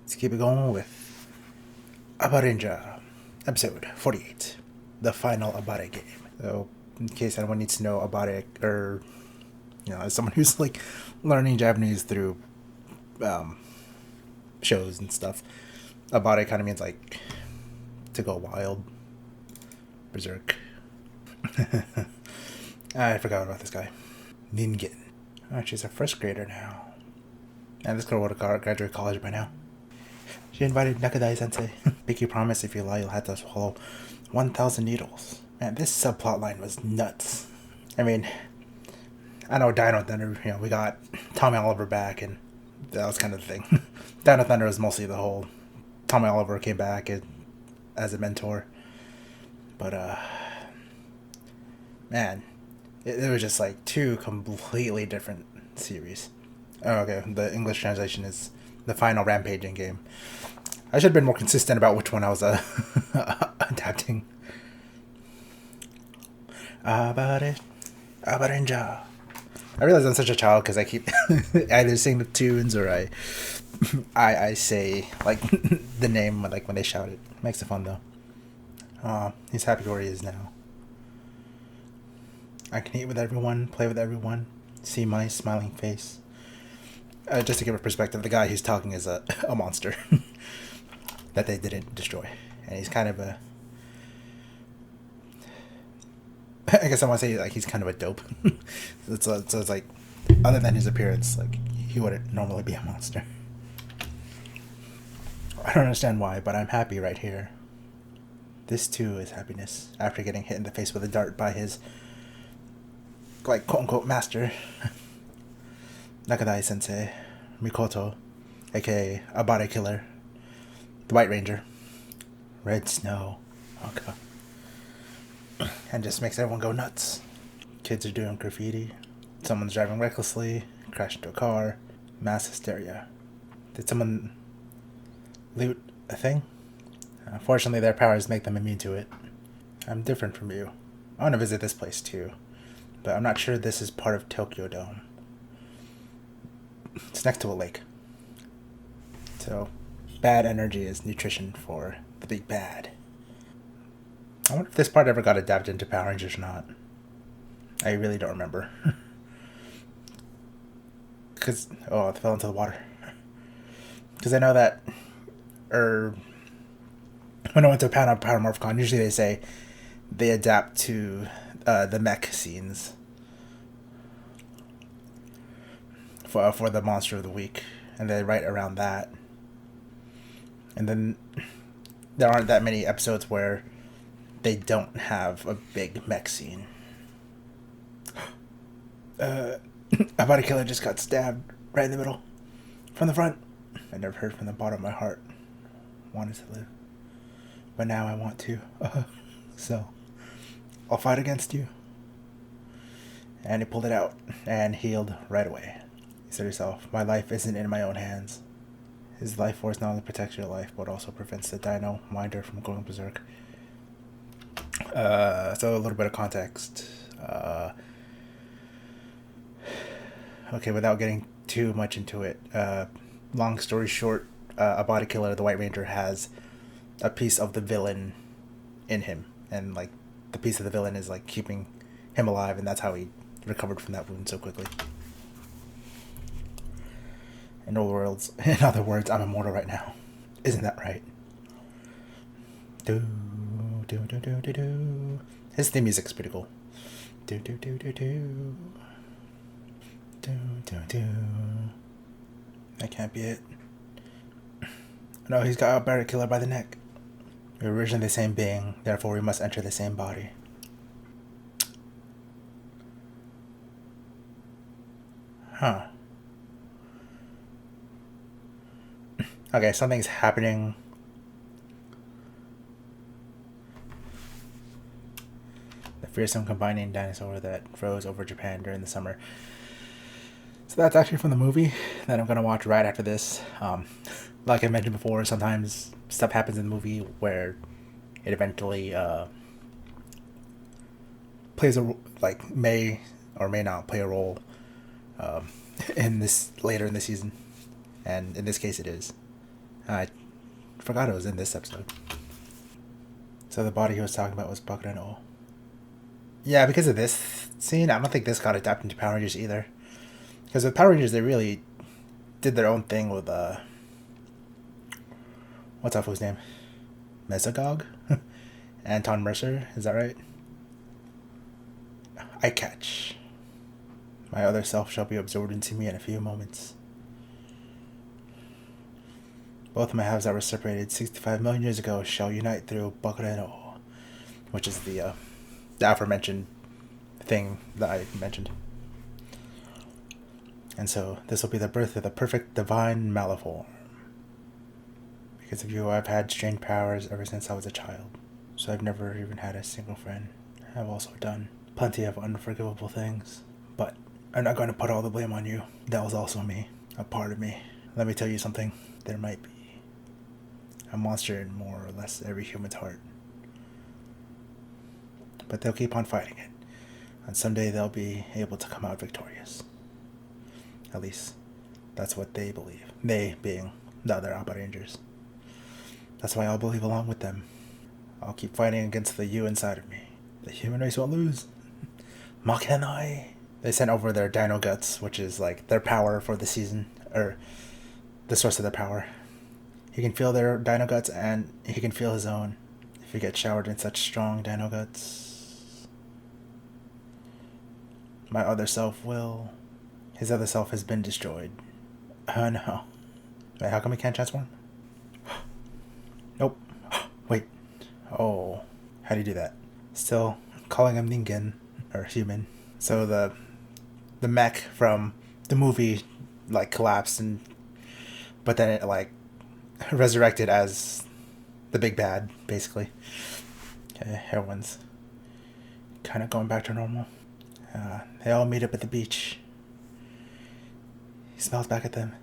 Let's keep it going with Abaranger, episode 48, the final Abare game. So, in case anyone needs to know Abare, or, as someone who's like learning Japanese through shows and stuff, Abare kind of means like to go wild, berserk. I forgot about this guy. Ningen. Oh, she's a first grader now. And this girl would have graduated college by now. She invited Nakadai sensei. Make you promise if you lie you'll have to swallow 1,000 needles. Man, this subplot line was nuts. I mean, I know Dino Thunder, we got Tommy Oliver back, and that was kind of the thing. Dino Thunder was mostly the whole Tommy Oliver came back as a mentor. But, man, it was just like two completely different series. Oh, okay, the English translation is the final rampaging game. I should have been more consistent about which one I was adapting. Abaranger. I realize I'm such a child because I keep either sing the tunes or I say like the name like when they shout it. Makes it fun though. He's happy where he is now. I can eat with everyone, play with everyone, see my smiling face. Just to give a perspective, the guy who's talking is a monster that they didn't destroy. And he's kind of a... I guess I want to say like he's kind of a dope. So it's like, other than his appearance, like he wouldn't normally be a monster. I don't understand why, but I'm happy right here. This too is happiness, after getting hit in the face with a dart by his, like, quote-unquote master. Nakadai Sensei, Mikoto, aka Abare Killer, the White Ranger, Red Snow, okay, and just makes everyone go nuts. Kids are doing graffiti, someone's driving recklessly, crashed into a car, mass hysteria. Did someone loot a thing? Fortunately, their powers make them immune to it. I'm different from you. I want to visit this place too, but I'm not sure this is part of Tokyo Dome. It's next to a lake. So, bad energy is nutrition for the big bad. I wonder if this part ever got adapted into Power Rangers or not. I really don't remember. Because, it fell into the water. Because I know that, when I went to Power MorphCon, usually they say they adapt to the mech scenes for the monster of the week, and they write around that. And then there aren't that many episodes where they don't have a big mech scene. About a killer just got stabbed right in the middle, from the front. I never heard from the bottom of my heart wanted to live, but now I want to. So I'll fight against you. And he pulled it out and healed right away. He said himself, my life isn't in my own hands. His life force not only protects your life, but also prevents the dino minder from going berserk. So a little bit of context. Okay, without getting too much into it, long story short, a body killer, the White Ranger, has a piece of the villain in him. And, like, the piece of the villain is, like, keeping him alive, and that's how he recovered from that wound so quickly. In other words, I'm immortal right now. Isn't that right? Do do do do do do. His theme music's pretty cool. Do do do do do. Do do do. That can't be it. No, he's got a Barra Killer by the neck. We're originally the same being, therefore we must enter the same body. Huh. Okay, something's happening. The fearsome combining dinosaur that froze over Japan during the summer. So that's actually from the movie that I'm going to watch right after this. Like I mentioned before, sometimes stuff happens in the movie where it eventually plays may or may not play a role in this later in the season. And in this case it is. I forgot it was in this episode. So the body he was talking about was Bakurano. Yeah, because of this scene, I don't think this got adapted into Power Rangers either. Because with Power Rangers, they really did their own thing with, what's that fool's name? Mesogog? Anton Mercer, is that right? I catch. My other self shall be absorbed into me in a few moments. Both my halves that were separated 65 million years ago shall unite through Bakureno, which is the aforementioned thing that I mentioned. And so this will be the birth of the perfect divine Maliform. Because of you, I've had strange powers ever since I was a child. So I've never even had a single friend. I've also done plenty of unforgivable things. But I'm not going to put all the blame on you. That was also me. A part of me. Let me tell you something. There might be a monster in more or less every human's heart. But they'll keep on fighting it. And someday they'll be able to come out victorious. At least, that's what they believe. They being the other Abarangers. That's why I'll believe along with them. I'll keep fighting against the you inside of me. The human race won't lose. Makenai. They sent over their Dino Guts, which is like their power for the season, or the source of their power. He can feel their Dino Guts, and he can feel his own if he gets showered in such strong Dino Guts. My other self will. His other self has been destroyed. Oh no. Wait, how come he can't transform? Nope. Wait. Oh. How do you do that? Still calling him Ningen, or human. So the mech from the movie like collapsed, and but then it like resurrected as the big bad, basically. Okay, everyone's kind of going back to normal. They all meet up at the beach. He smells back at them,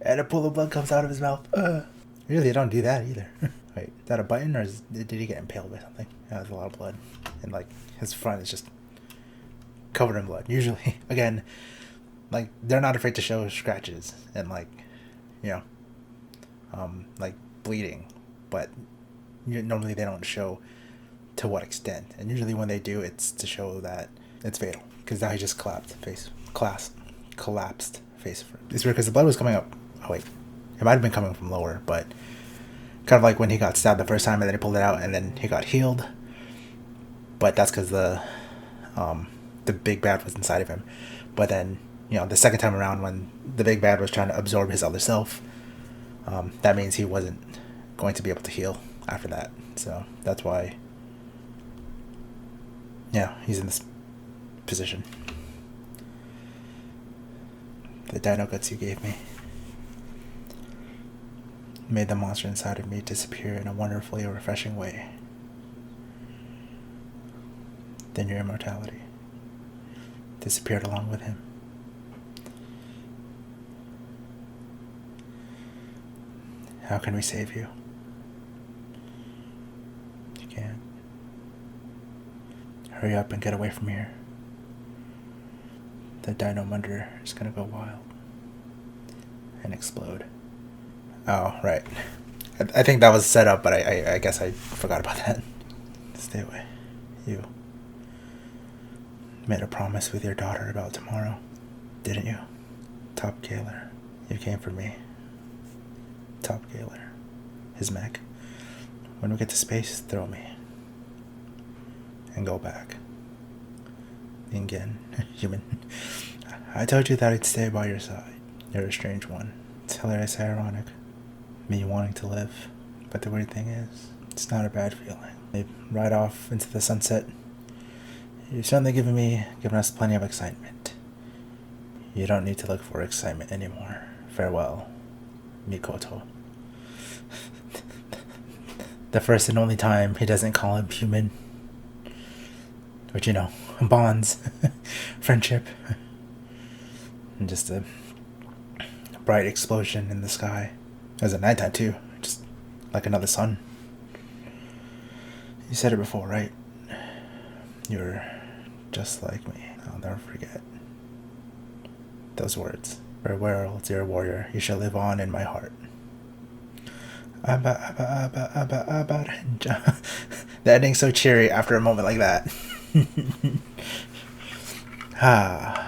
and a pool of blood comes out of his mouth. Really, don't do that either. Wait, is that a button, or did he get impaled by something? Yeah, there's a lot of blood, and like his front is just covered in blood. Usually, again, like they're not afraid to show scratches and like, you know, like bleeding, but normally they don't show to what extent. And usually when they do, it's to show that it's fatal. Because now he just collapsed face first. It's weird because the blood was coming up. Oh wait, it might have been coming from lower, but kind of like when he got stabbed the first time and then he pulled it out and then he got healed. But that's because the big bad was inside of him. But then, you know, the second time around when the big bad was trying to absorb his other self, that means he wasn't going to be able to heal after that. So that's why, yeah, he's in this position. The Dino Guts you gave me made the monster inside of me disappear in a wonderfully refreshing way. Then your immortality disappeared along with him. How can we save you? You can't. Hurry up and get away from here. The Dino Munder is gonna go wild and explode. Oh, right. I think that was set up, but I guess I forgot about that. Stay away. You made a promise with your daughter about tomorrow, didn't you? Top Galer, you came for me. Top Galer, his mech. When we get to space, throw me. And go back. Ingen, human. I told you that I'd stay by your side. You're a strange one. It's hilarious, ironic. Me wanting to live. But the weird thing is, it's not a bad feeling. They ride off into the sunset. You've certainly given us plenty of excitement. You don't need to look for excitement anymore. Farewell, Mikoto. The first and only time he doesn't call him human. Which, you know, bonds, friendship, and just a bright explosion in the sky. It was at nighttime too, just like another sun. You said it before, right? You're just like me. I'll never forget those words. Farewell, dear warrior. You shall live on in my heart. Abaranger. The ending's so cheery after a moment like that. Ah.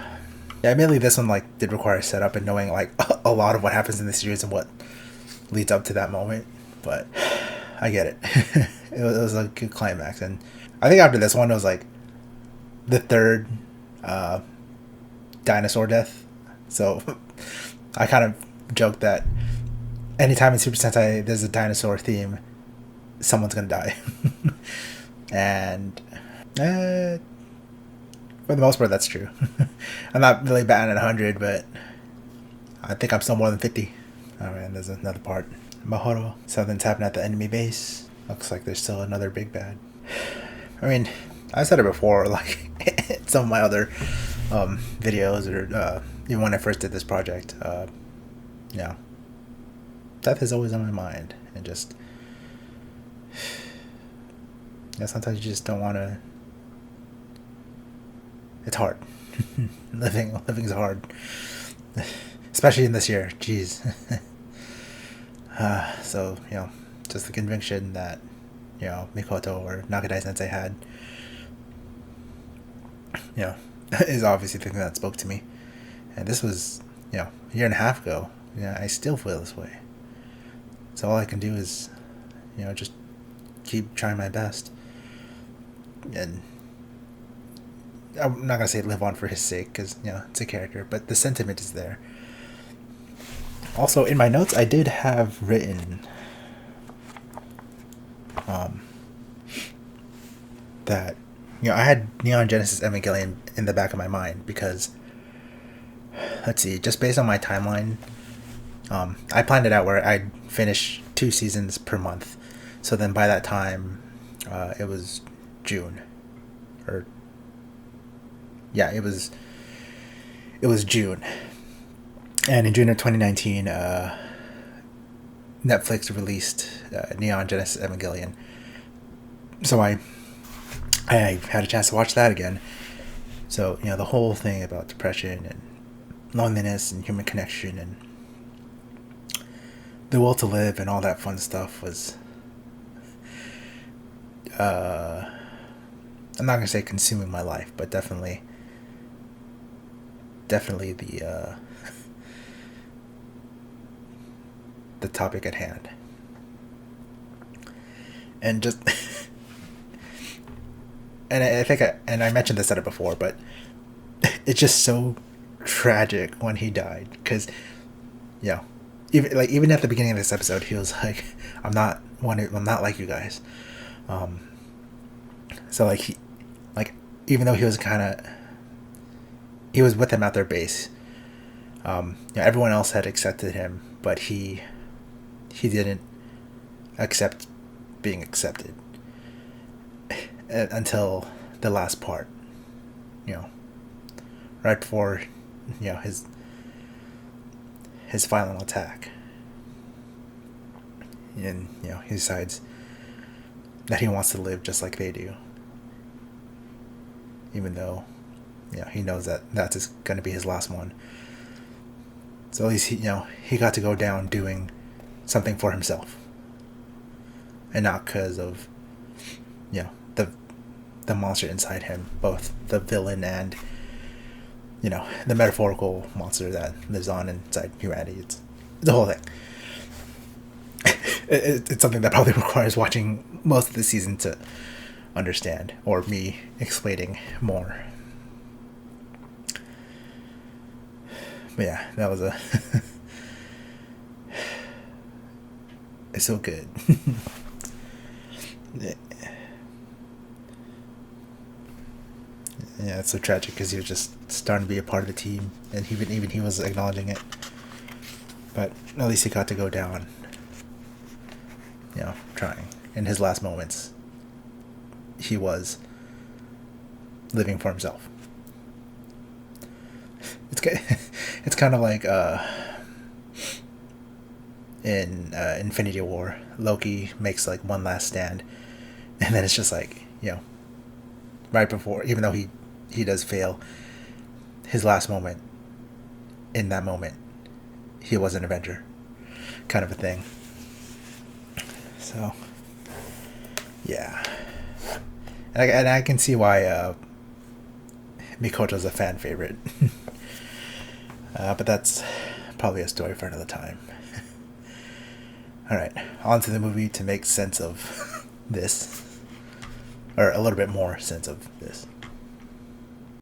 Yeah, admittedly, this one like did require setup and knowing like a lot of what happens in the series and what leads up to that moment. But I get it. It was a good climax, and I think after this one it was like the third dinosaur death. So I kind of joke that anytime in Super Sentai there's a dinosaur theme, someone's gonna die. And for the most part, that's true. I'm not really batting at 100, but I think I'm still more than 50. Oh man, there's another part. Mahoro. Something's happened at the enemy base. Looks like there's still another big bad. I mean, I said it before, like some of my other videos, or even when I first did this project. Yeah, death is always on my mind, and just sometimes you just don't want to. It's hard. Living's hard, especially in this year. Jeez. So just the conviction that Mikoto or Nakadai Sensei had, is obviously the thing that spoke to me. And this was a year and a half ago. I still feel this way. So all I can do is just keep trying my best. And I'm not gonna say live on for his sake, because it's a character, but the sentiment is there. Also, in my notes, I did have written that I had Neon Genesis Evangelion in the back of my mind, because let's see, just based on my timeline, I planned it out where I'd finish 2 seasons per month. So then by that time, it was June, or yeah, it was June. And in June of 2019, Netflix released Neon Genesis Evangelion. So I had a chance to watch that again. So the whole thing about depression and loneliness and human connection and the will to live and all that fun stuff was, I'm not gonna say consuming my life, but definitely the topic at hand. And just and I think I mentioned this at it before, but it's just so tragic when he died, because even at the beginning of this episode he was like, I'm not like you guys. So like even though he was with him at their base, everyone else had accepted him, but he didn't accept being accepted until the last part, right before his final attack. And he decides that he wants to live just like they do, even though he knows that that's going to be his last one. So at least he got to go down doing something for himself, and not because of the monster inside him, both the villain and the metaphorical monster that lives on inside humanity. It's the whole thing. It's something that probably requires watching most of the season to understand, or me explaining more. But yeah, that was it's so good. Yeah, it's so tragic because he was just starting to be a part of the team, and even he was acknowledging it. But at least he got to go down, trying. In his last moments, he was living for himself. It's kind of like in Infinity War, Loki makes like one last stand, and then it's just like right before, even though he does fail, his last moment, in that moment, he was an Avenger, kind of a thing. So, yeah. And I can see why Mikoto's a fan favorite. But that's probably a story for another time. Alright, on to the movie to make sense of this. Or a little bit more sense of this.